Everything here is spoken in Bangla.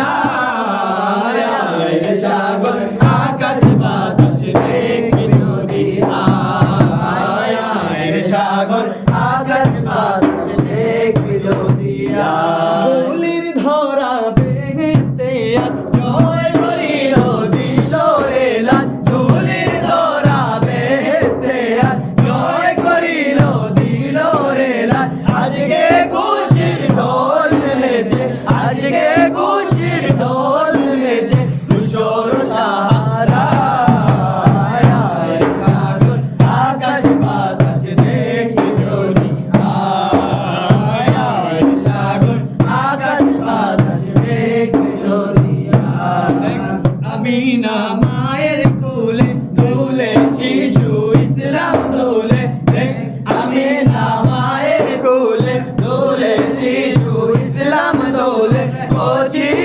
আয় সাগর আকাশ বাতাস দেখবি নদী আয় সাগর আকাশ বাতাস দেখবি নদী ফুলের ধরা বেহেশতে জয় করিল দিল রে লাল ফুলের ধরা বেহেশতে জয় করিল দিল রে লাল আজকে খুশির ঢোল নেচে আজকে খুশির ঢোল নেচে ধূসর সাহারা সাগর আকাশ বাতাস দেখবি যদি সাগর আকাশ বাতাস দেখবি যদি আমি না